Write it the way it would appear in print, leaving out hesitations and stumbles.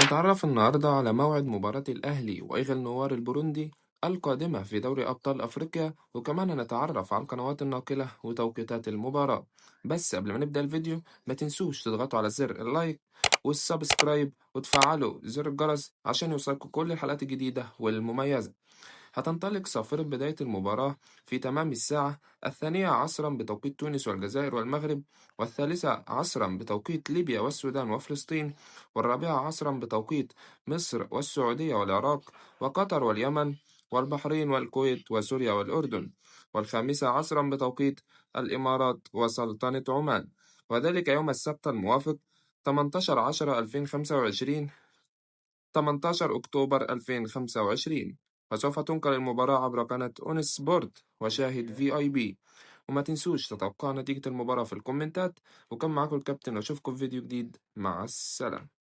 هنتعرف النهاردة على موعد مباراة الأهلي وإيغل نوار البوروندي القادمة في دوري أبطال أفريقيا، وكمان هنتعرف على القنوات الناقلة وتوقيتات المباراة. بس قبل ما نبدأ الفيديو ما تنسوش تضغطوا على زر اللايك والسبسكرايب وتفعلوا زر الجرس عشان يوصلكوا كل الحلقات الجديدة والمميزة. هتنطلق صافرة بداية المباراة في تمام الساعة 12 عصرا بتوقيت تونس والجزائر والمغرب، والثالثة عصرا بتوقيت ليبيا والسودان وفلسطين، والرابعة عصرا بتوقيت مصر والسعودية والعراق وقطر واليمن والبحرين والكويت وسوريا والأردن، والخامسة عصرا بتوقيت الإمارات وسلطنة عمان، وذلك يوم السبت الموافق 18/10/2025، 18 أكتوبر 2025. وسوف تنقل المباراة عبر قناة أون سبورت وشاهد VIP. وما تنسوش تتوقعوا نتيجة المباراة في الكومنتات. وكان معاكم الكابتن، وأشوفكم في فيديو جديد. مع السلامة.